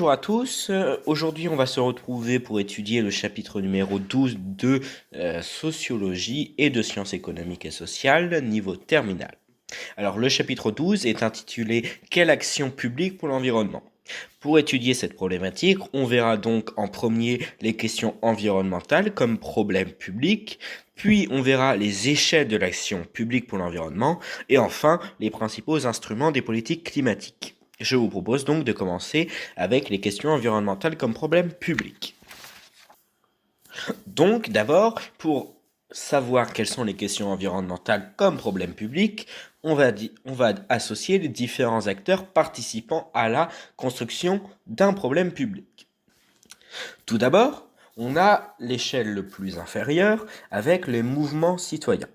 Bonjour à tous, aujourd'hui on va se retrouver pour étudier le chapitre numéro 12 de sociologie et de sciences économiques et sociales, niveau terminal. Alors le chapitre 12 est intitulé Quelle action publique pour l'environnement? Pour étudier cette problématique, on verra donc en premier les questions environnementales comme problème public, puis on verra les échelles de l'action publique pour l'environnement, et enfin les principaux instruments des politiques climatiques. Je vous propose donc de commencer avec les questions environnementales comme problème public. Donc d'abord, pour savoir quelles sont les questions environnementales comme problème public, on va associer les différents acteurs participant à la construction d'un problème public. Tout d'abord, on a l'échelle le plus inférieure avec les mouvements citoyens.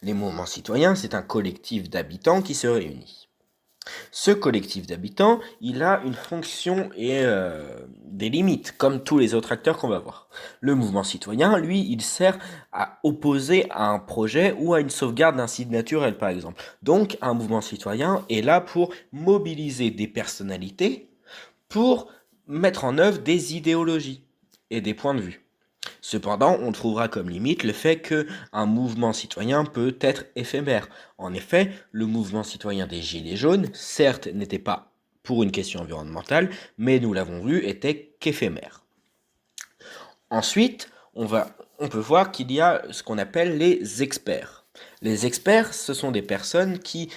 Les mouvements citoyens, c'est un collectif d'habitants qui se réunit. Ce collectif d'habitants, il a une fonction et des limites, comme tous les autres acteurs qu'on va voir. Le mouvement citoyen, lui, il sert à opposer à un projet ou à une sauvegarde d'un site naturel, par exemple. Donc, un mouvement citoyen est là pour mobiliser des personnalités pour mettre en œuvre des idéologies et des points de vue. Cependant, on trouvera comme limite le fait qu'un mouvement citoyen peut être éphémère. En effet, le mouvement citoyen des Gilets jaunes, certes, n'était pas pour une question environnementale, mais nous l'avons vu, était qu'éphémère. Ensuite, on peut voir qu'il y a ce qu'on appelle les experts. Les experts, ce sont des personnes qui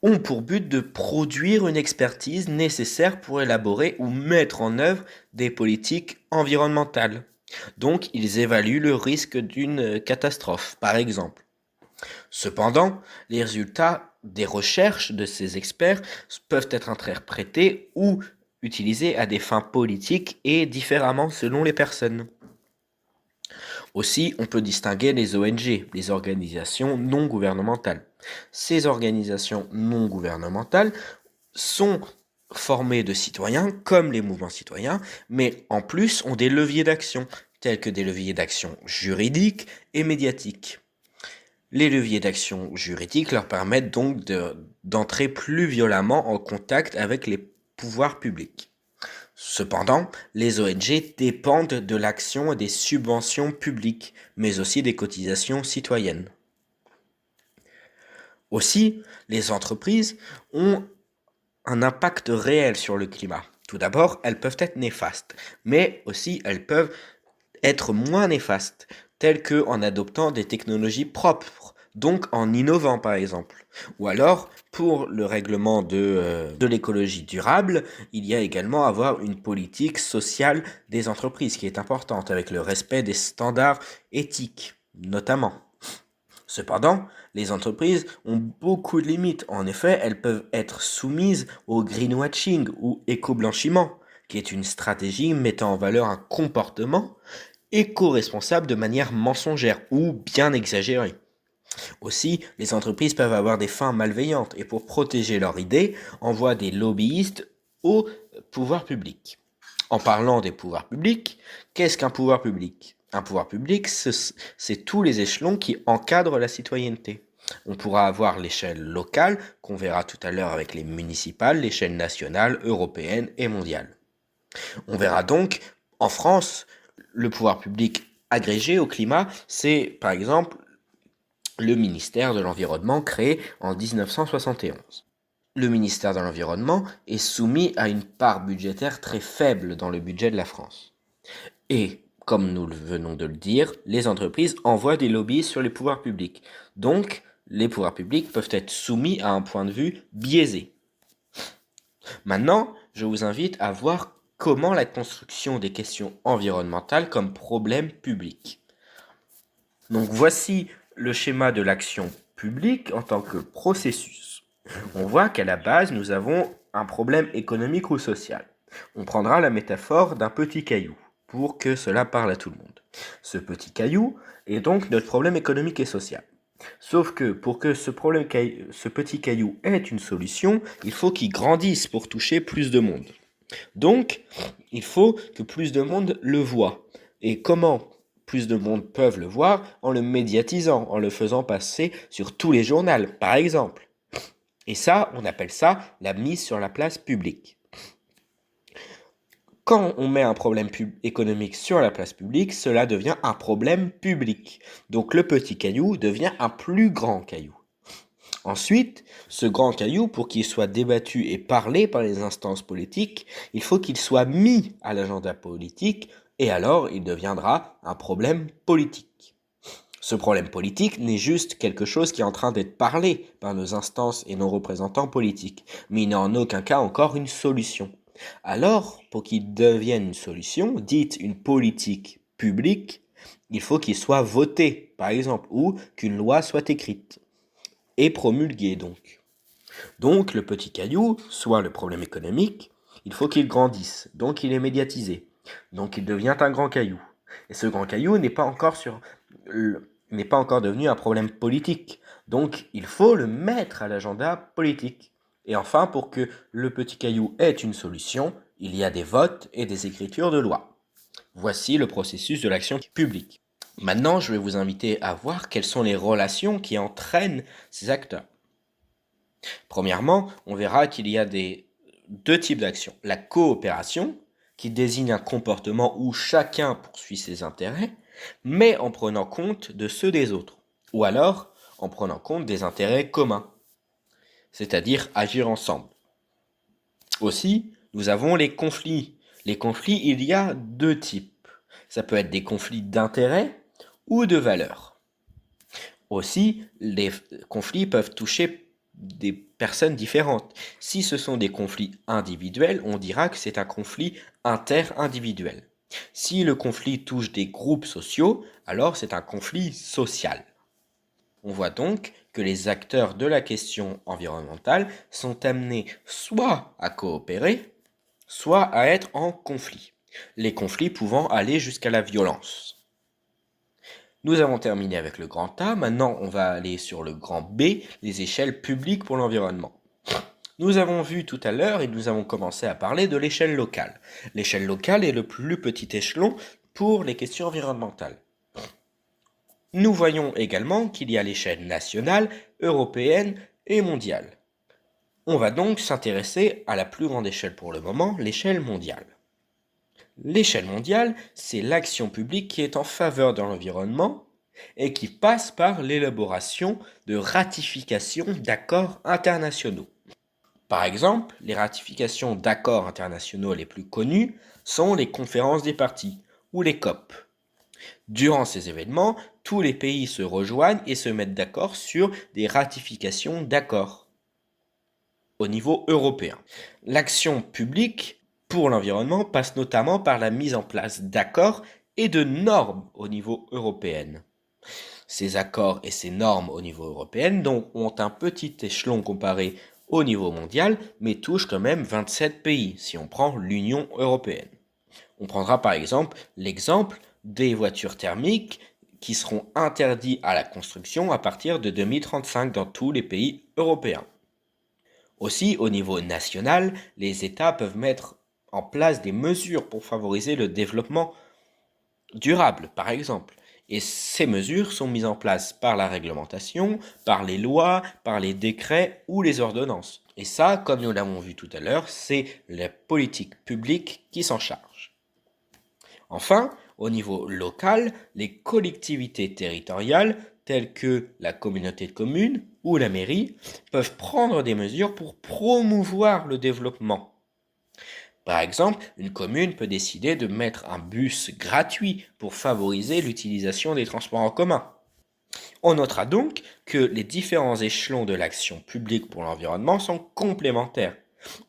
ont pour but de produire une expertise nécessaire pour élaborer ou mettre en œuvre des politiques environnementales. Donc, ils évaluent le risque d'une catastrophe, par exemple. Cependant, les résultats des recherches de ces experts peuvent être interprétés ou utilisés à des fins politiques et différemment selon les personnes. Aussi, on peut distinguer les ONG, les organisations non gouvernementales. Ces organisations non gouvernementales sont formées de citoyens comme les mouvements citoyens, mais en plus ont des leviers d'action, tels que des leviers d'action juridiques et médiatiques. Les leviers d'action juridiques leur permettent donc d'entrer plus violemment en contact avec les pouvoirs publics. Cependant, les ONG dépendent de l'action et des subventions publiques, mais aussi des cotisations citoyennes. Aussi, les entreprises ont un impact réel sur le climat. Tout d'abord, elles peuvent être néfastes, mais aussi elles peuvent être moins néfastes, telles qu'en adoptant des technologies propres, donc en innovant par exemple. Ou alors, pour le règlement de l'écologie durable, il y a également à avoir une politique sociale des entreprises qui est importante, avec le respect des standards éthiques, notamment. Cependant, les entreprises ont beaucoup de limites. En effet, elles peuvent être soumises au greenwashing ou éco-blanchiment, qui est une stratégie mettant en valeur un comportement éco-responsable de manière mensongère ou bien exagérée. Aussi, les entreprises peuvent avoir des fins malveillantes et pour protéger leur idée, envoient des lobbyistes au pouvoir public. En parlant des pouvoirs publics, qu'est-ce qu'un pouvoir public? Un pouvoir public, c'est tous les échelons qui encadrent la citoyenneté. On pourra avoir l'échelle locale, qu'on verra tout à l'heure avec les municipales, l'échelle nationale, européenne et mondiale. On verra donc, en France, le pouvoir public agrégé au climat, c'est par exemple le ministère de l'Environnement créé en 1971. Le ministère de l'Environnement est soumis à une part budgétaire très faible dans le budget de la France. Et, comme nous venons de le dire, les entreprises envoient des lobbies sur les pouvoirs publics. Donc, les pouvoirs publics peuvent être soumis à un point de vue biaisé. Maintenant, je vous invite à voir comment la construction des questions environnementales comme problème public. Donc voici le schéma de l'action publique en tant que processus. On voit qu'à la base, nous avons un problème économique ou social. On prendra la métaphore d'un petit caillou pour que cela parle à tout le monde. Ce petit caillou est donc notre problème économique et social. Sauf que pour que ce petit caillou ait une solution, il faut qu'il grandisse pour toucher plus de monde. Donc, il faut que plus de monde le voit. Et comment plus de monde peuvent le voir? En le médiatisant, en le faisant passer sur tous les journaux, par exemple. Et ça, on appelle ça la mise sur la place publique. Quand on met un problème économique sur la place publique, cela devient un problème public. Donc le petit caillou devient un plus grand caillou. Ensuite, ce grand caillou, pour qu'il soit débattu et parlé par les instances politiques, il faut qu'il soit mis à l'agenda politique et alors il deviendra un problème politique. Ce problème politique n'est juste quelque chose qui est en train d'être parlé par nos instances et nos représentants politiques, mais il n'est en aucun cas encore une solution. Alors, pour qu'il devienne une solution, dite une politique publique, il faut qu'il soit voté, par exemple, ou qu'une loi soit écrite et promulguée donc. Donc, le petit caillou, soit le problème économique, il faut qu'il grandisse, donc il est médiatisé, donc il devient un grand caillou. Et ce grand caillou n'est pas encore devenu un problème politique, donc il faut le mettre à l'agenda politique. Et enfin, pour que le petit caillou ait une solution, il y a des votes et des écritures de loi. Voici le processus de l'action publique. Maintenant, je vais vous inviter à voir quelles sont les relations qui entraînent ces acteurs. Premièrement, on verra qu'il y a deux types d'actions. La coopération, qui désigne un comportement où chacun poursuit ses intérêts, mais en prenant compte de ceux des autres, ou alors en prenant compte des intérêts communs, c'est-à-dire agir ensemble. Aussi, nous avons les conflits. Les conflits, il y a deux types. Ça peut être des conflits d'intérêts ou de valeurs. Aussi, les conflits peuvent toucher des personnes différentes. Si ce sont des conflits individuels, on dira que c'est un conflit interindividuel. Si le conflit touche des groupes sociaux, alors c'est un conflit social. On voit donc que les acteurs de la question environnementale sont amenés soit à coopérer, soit à être en conflit, les conflits pouvant aller jusqu'à la violence. Nous avons terminé avec le grand A, maintenant on va aller sur le grand B, les échelles publiques pour l'environnement. Nous avons vu tout à l'heure et nous avons commencé à parler de l'échelle locale. L'échelle locale est le plus petit échelon pour les questions environnementales. Nous voyons également qu'il y a l'échelle nationale, européenne et mondiale. On va donc s'intéresser à la plus grande échelle pour le moment, l'échelle mondiale. L'échelle mondiale, c'est l'action publique qui est en faveur de l'environnement et qui passe par l'élaboration de ratifications d'accords internationaux. Par exemple, les ratifications d'accords internationaux les plus connues sont les conférences des parties, ou les COP. Durant ces événements, tous les pays se rejoignent et se mettent d'accord sur des ratifications d'accords au niveau européen. L'action publique pour l'environnement passe notamment par la mise en place d'accords et de normes au niveau européen. Ces accords et ces normes au niveau européen donc, ont un petit échelon comparé au niveau mondial, mais touchent quand même 27 pays si on prend l'Union européenne. On prendra par exemple l'exemple des voitures thermiques qui seront interdites à la construction à partir de 2035 dans tous les pays européens. Aussi, au niveau national, les États peuvent mettre en place des mesures pour favoriser le développement durable, par exemple. Et ces mesures sont mises en place par la réglementation, par les lois, par les décrets ou les ordonnances. Et ça, comme nous l'avons vu tout à l'heure, c'est la politique publique qui s'en charge. Enfin, au niveau local, les collectivités territoriales, telles que la communauté de communes ou la mairie, peuvent prendre des mesures pour promouvoir le développement. Par exemple, une commune peut décider de mettre un bus gratuit pour favoriser l'utilisation des transports en commun. On notera donc que les différents échelons de l'action publique pour l'environnement sont complémentaires.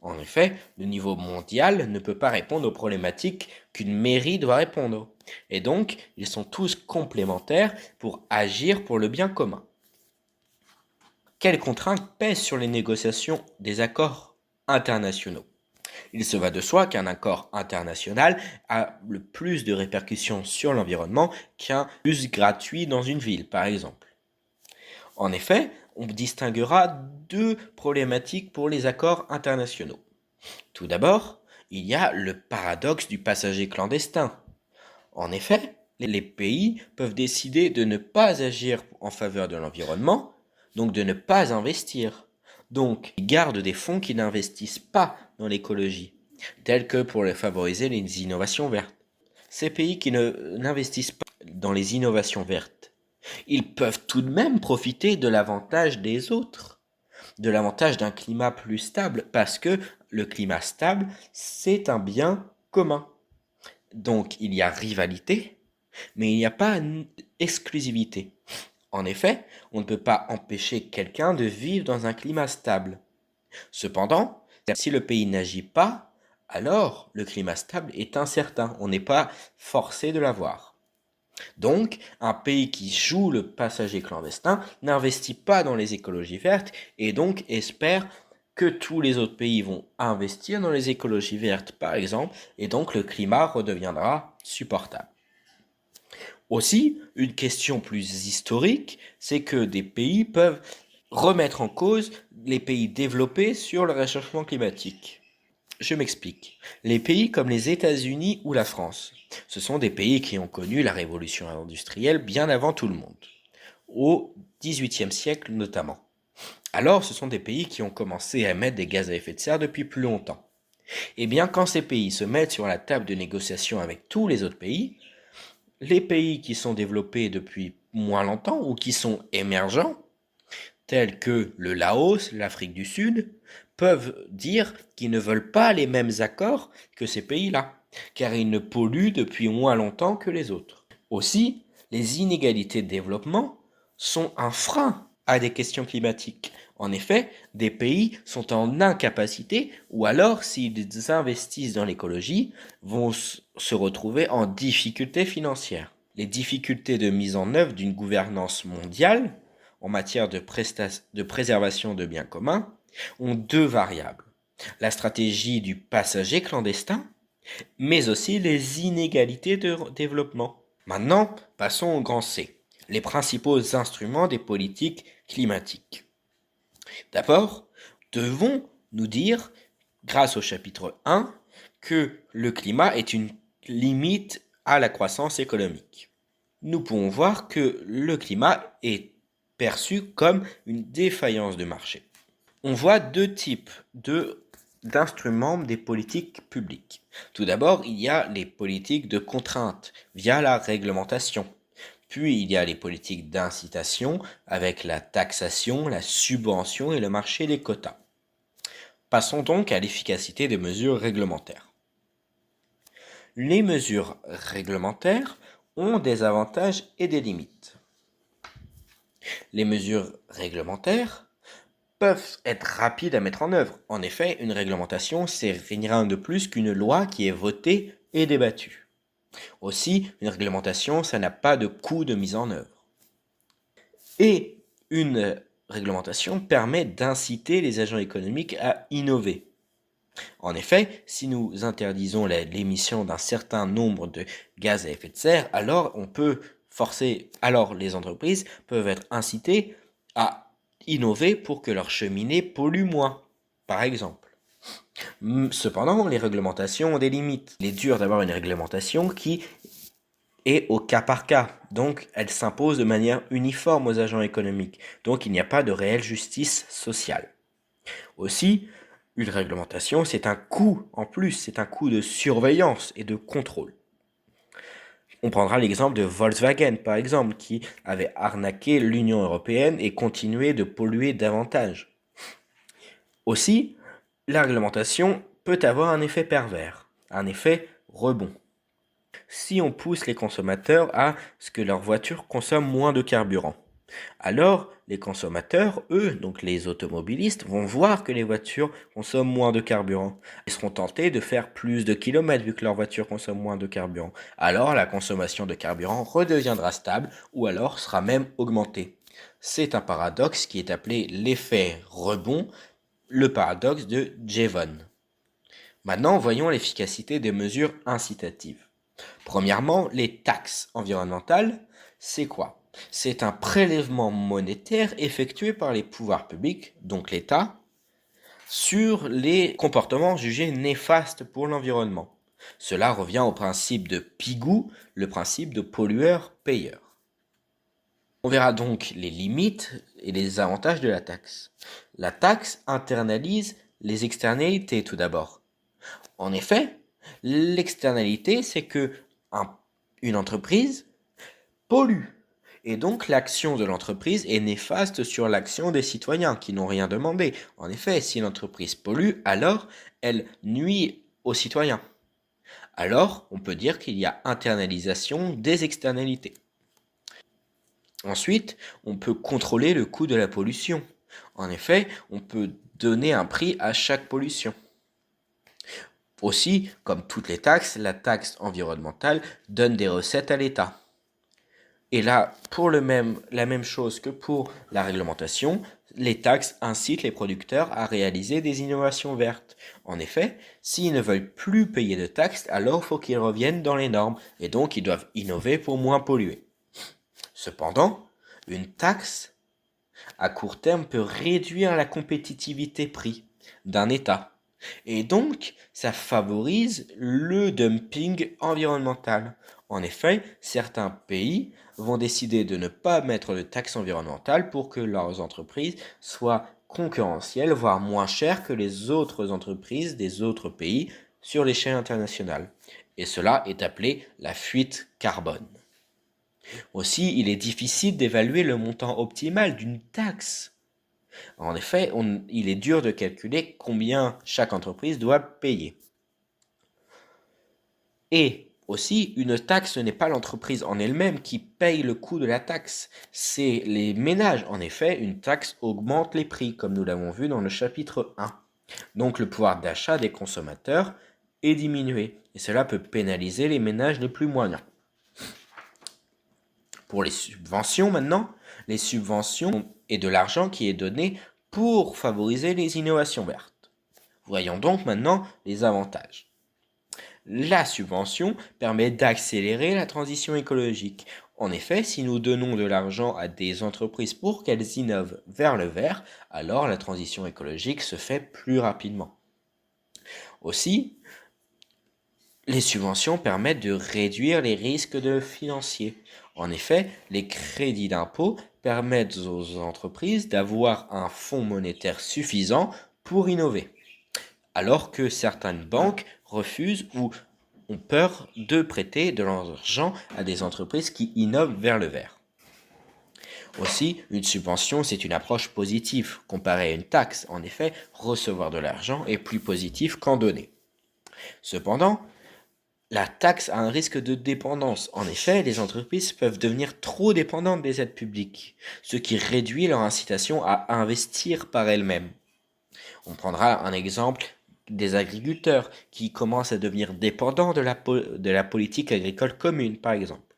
En effet, le niveau mondial ne peut pas répondre aux problématiques qu'une mairie doit répondre. Et donc, ils sont tous complémentaires pour agir pour le bien commun. Quelles contraintes pèsent sur les négociations des accords internationaux ? Il se va de soi qu'un accord international a le plus de répercussions sur l'environnement qu'un bus gratuit dans une ville, par exemple. En effet, on distinguera deux problématiques pour les accords internationaux. Tout d'abord, il y a le paradoxe du passager clandestin. En effet, les pays peuvent décider de ne pas agir en faveur de l'environnement, donc de ne pas investir. Donc, ils gardent des fonds qui n'investissent pas dans l'écologie. tels que pour favoriser les innovations vertes. Ces pays qui n'investissent pas dans les innovations vertes, ils peuvent tout de même profiter de l'avantage des autres, de l'avantage d'un climat plus stable, parce que le climat stable, c'est un bien commun. Donc il y a rivalité, mais il n'y a pas exclusivité. En effet, on ne peut pas empêcher quelqu'un de vivre dans un climat stable. Cependant, si le pays n'agit pas, alors le climat stable est incertain, on n'est pas forcé de l'avoir. Donc, un pays qui joue le passager clandestin n'investit pas dans les écologies vertes et donc espère que tous les autres pays vont investir dans les écologies vertes, par exemple, et donc le climat redeviendra supportable. Aussi, une question plus historique, c'est que des pays peuvent remettre en cause les pays développés sur le réchauffement climatique. Je m'explique. Les pays comme les États-Unis ou la France, ce sont des pays qui ont connu la révolution industrielle bien avant tout le monde, au XVIIIe siècle notamment. Alors, ce sont des pays qui ont commencé à émettre des gaz à effet de serre depuis plus longtemps. Eh bien, quand ces pays se mettent sur la table de négociation avec tous les autres pays, les pays qui sont développés depuis moins longtemps ou qui sont émergents, tels que le Laos, l'Afrique du Sud, peuvent dire qu'ils ne veulent pas les mêmes accords que ces pays-là, car ils ne polluent depuis moins longtemps que les autres. Aussi, les inégalités de développement sont un frein à des questions climatiques. En effet, des pays sont en incapacité, ou alors, s'ils investissent dans l'écologie, vont se retrouver en difficulté financière. Les difficultés de mise en œuvre d'une gouvernance mondiale en matière de préservation de biens communs ont deux variables. La stratégie du passager clandestin, mais aussi les inégalités de développement. Maintenant, passons au grand C, les principaux instruments des politiques climatiques. D'abord, devons nous dire, grâce au chapitre 1, que le climat est une limite à la croissance économique. Nous pouvons voir que le climat est perçu comme une défaillance de marché. On voit deux types d'instruments des politiques publiques. Tout d'abord, il y a les politiques de contrainte via la réglementation. Puis il y a les politiques d'incitation avec la taxation, la subvention et le marché des quotas. Passons donc à l'efficacité des mesures réglementaires. Les mesures réglementaires ont des avantages et des limites. Les mesures réglementaires peuvent être rapides à mettre en œuvre. En effet, une réglementation, c'est rien de plus qu'une loi qui est votée et débattue. Aussi, une réglementation, ça n'a pas de coût de mise en œuvre. Et une réglementation permet d'inciter les agents économiques à innover. En effet, si nous interdisons l'émission d'un certain nombre de gaz à effet de serre, alors les entreprises peuvent être incitées à innover pour que leurs cheminées polluent moins, par exemple. Cependant, les réglementations ont des limites. Il est dur d'avoir une réglementation qui est au cas par cas, donc elle s'impose de manière uniforme aux agents économiques, donc il n'y a pas de réelle justice sociale. Aussi, une réglementation, c'est un coût en plus, c'est un coût de surveillance et de contrôle. On prendra l'exemple de Volkswagen, par exemple, qui avait arnaqué l'Union européenne et continué de polluer davantage. Aussi, la réglementation peut avoir un effet pervers, un effet rebond. Si on pousse les consommateurs à ce que leur voiture consomme moins de carburant, alors les consommateurs, eux, donc les automobilistes, vont voir que les voitures consomment moins de carburant. Ils seront tentés de faire plus de kilomètres vu que leur voiture consomme moins de carburant. Alors la consommation de carburant redeviendra stable ou alors sera même augmentée. C'est un paradoxe qui est appelé l'effet rebond, le paradoxe de Jevons. Maintenant, voyons l'efficacité des mesures incitatives. Premièrement, les taxes environnementales, c'est quoi? C'est un prélèvement monétaire effectué par les pouvoirs publics, donc l'État, sur les comportements jugés néfastes pour l'environnement. Cela revient au principe de Pigou, le principe de pollueur-payeur. On verra donc les limites et les avantages de la taxe. La taxe internalise les externalités tout d'abord. En effet, l'externalité, c'est que une entreprise pollue. Et donc l'action de l'entreprise est néfaste sur l'action des citoyens qui n'ont rien demandé. En effet, si l'entreprise pollue, alors elle nuit aux citoyens. Alors, on peut dire qu'il y a internalisation des externalités. Ensuite, on peut contrôler le coût de la pollution. En effet, on peut donner un prix à chaque pollution. Aussi, comme toutes les taxes, la taxe environnementale donne des recettes à l'État. Et là, pour la même chose que pour la réglementation, les taxes incitent les producteurs à réaliser des innovations vertes. En effet, s'ils ne veulent plus payer de taxes, alors il faut qu'ils reviennent dans les normes, et donc ils doivent innover pour moins polluer. Cependant, une taxe à court terme peut réduire la compétitivité prix d'un État. Et donc, ça favorise le dumping environnemental. En effet, certains pays vont décider de ne pas mettre de taxes environnementales pour que leurs entreprises soient concurrentielles, voire moins chères que les autres entreprises des autres pays sur l'échelle internationale. Et cela est appelé la fuite carbone. Aussi, il est difficile d'évaluer le montant optimal d'une taxe. En effet, il est dur de calculer combien chaque entreprise doit payer. Et aussi, une taxe, ce n'est pas l'entreprise en elle-même qui paye le coût de la taxe, c'est les ménages. En effet, une taxe augmente les prix, comme nous l'avons vu dans le chapitre 1. Donc le pouvoir d'achat des consommateurs est diminué, et cela peut pénaliser les ménages les plus moyens. Pour les subventions maintenant, les subventions est de l'argent qui est donné pour favoriser les innovations vertes. Voyons donc maintenant les avantages. La subvention permet d'accélérer la transition écologique. En effet, si nous donnons de l'argent à des entreprises pour qu'elles innovent vers le vert, alors la transition écologique se fait plus rapidement. Aussi, les subventions permettent de réduire les risques financiers. En effet, les crédits d'impôt permettent aux entreprises d'avoir un fonds monétaire suffisant pour innover, alors que certaines banques refusent ou ont peur de prêter de l'argent à des entreprises qui innovent vers le vert. Aussi, une subvention, c'est une approche positive comparée à une taxe. En effet, recevoir de l'argent est plus positif qu'en donner. Cependant, la taxe a un risque de dépendance. En effet, les entreprises peuvent devenir trop dépendantes des aides publiques, ce qui réduit leur incitation à investir par elles-mêmes. On prendra un exemple des agriculteurs qui commencent à devenir dépendants de la politique agricole commune, par exemple.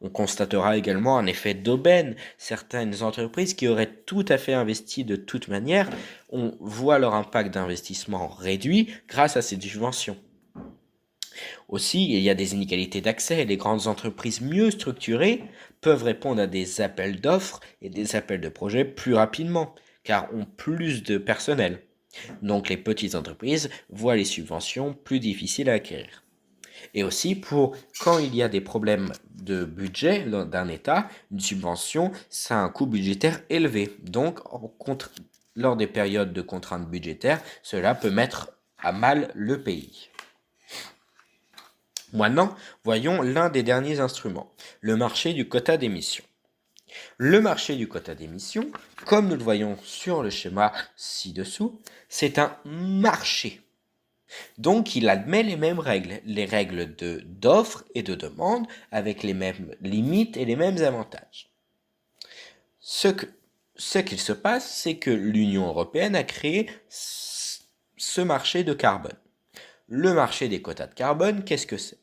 On constatera également un effet d'aubaine. Certaines entreprises qui auraient tout à fait investi de toute manière, on voit leur impact d'investissement réduit grâce à ces subventions. Aussi, il y a des inégalités d'accès. Les grandes entreprises mieux structurées peuvent répondre à des appels d'offres et des appels de projets plus rapidement, car ont plus de personnel. Donc les petites entreprises voient les subventions plus difficiles à acquérir. Et aussi, quand il y a des problèmes de budget d'un État, une subvention, ça a un coût budgétaire élevé. Donc, lors des périodes de contraintes budgétaires, cela peut mettre à mal le pays. Maintenant, voyons l'un des derniers instruments, le marché du quota d'émission. Le marché du quota d'émission, comme nous le voyons sur le schéma ci-dessous, c'est un marché. Donc, il admet les mêmes règles, les règles d'offre et de demande, avec les mêmes limites et les mêmes avantages. Ce qu'il se passe, c'est que l'Union européenne a créé ce marché de carbone. Le marché des quotas de carbone, qu'est-ce que c'est?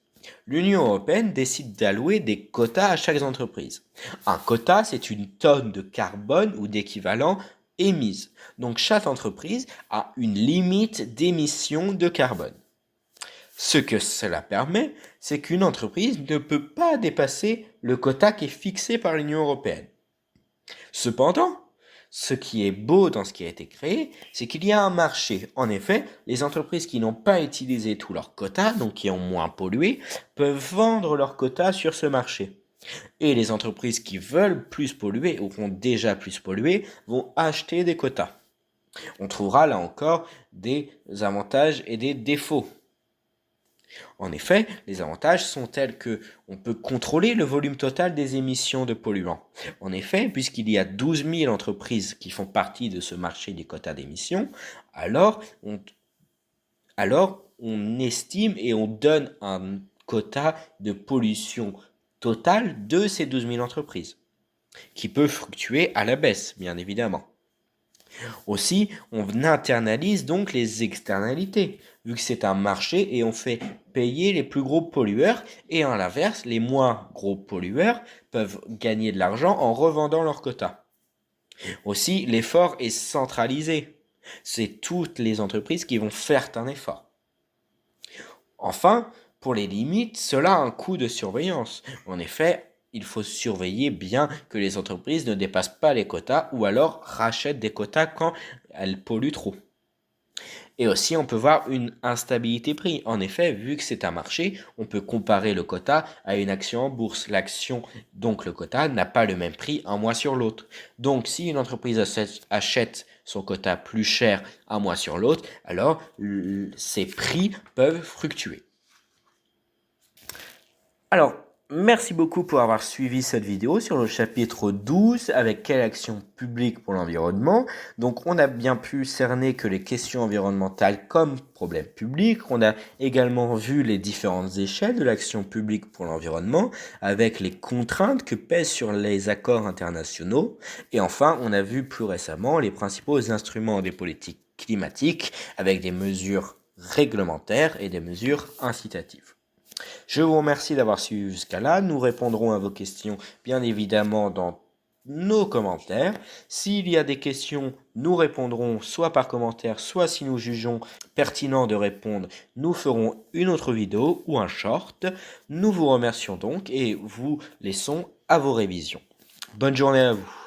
L'Union européenne décide d'allouer des quotas à chaque entreprise. Un quota, c'est une tonne de carbone ou d'équivalent émise. Donc chaque entreprise a une limite d'émission de carbone. Ce que cela permet, c'est qu'une entreprise ne peut pas dépasser le quota qui est fixé par l'Union européenne. Cependant, ce qui est beau dans ce qui a été créé, c'est qu'il y a un marché. En effet, les entreprises qui n'ont pas utilisé tous leurs quotas, donc qui ont moins pollué, peuvent vendre leurs quotas sur ce marché. Et les entreprises qui veulent plus polluer ou qui ont déjà plus pollué vont acheter des quotas. On trouvera là encore des avantages et des défauts. En effet, les avantages sont tels que on peut contrôler le volume total des émissions de polluants. En effet, puisqu'il y a 12 000 entreprises qui font partie de ce marché des quotas d'émissions, alors on, alors on estime et on donne un quota de pollution totale de ces 12 000 entreprises, qui peut fluctuer à la baisse, bien évidemment. Aussi, on internalise donc les externalités, vu que c'est un marché et on fait payer les plus gros pollueurs, et à l'inverse, les moins gros pollueurs peuvent gagner de l'argent en revendant leurs quotas. Aussi, l'effort est centralisé. C'est toutes les entreprises qui vont faire un effort. Enfin, pour les limites, cela a un coût de surveillance. En effet, il faut surveiller bien que les entreprises ne dépassent pas les quotas ou alors rachètent des quotas quand elles polluent trop. Et aussi, on peut voir une instabilité prix. En effet, vu que c'est un marché, on peut comparer le quota à une action en bourse. L'action, donc le quota, n'a pas le même prix un mois sur l'autre. Donc, si une entreprise achète son quota plus cher un mois sur l'autre, alors ses prix peuvent fluctuer. Alors, merci beaucoup pour avoir suivi cette vidéo sur le chapitre 12 avec quelle action publique pour l'environnement. Donc, on a bien pu cerner que les questions environnementales comme problème public. On a également vu les différentes échelles de l'action publique pour l'environnement avec les contraintes que pèsent sur les accords internationaux. Et enfin, on a vu plus récemment les principaux instruments des politiques climatiques avec des mesures réglementaires et des mesures incitatives. Je vous remercie d'avoir suivi jusqu'à là. Nous répondrons à vos questions, bien évidemment, dans nos commentaires. S'il y a des questions, nous répondrons soit par commentaire, soit si nous jugeons pertinent de répondre, nous ferons une autre vidéo ou un short. Nous vous remercions donc et vous laissons à vos révisions. Bonne journée à vous.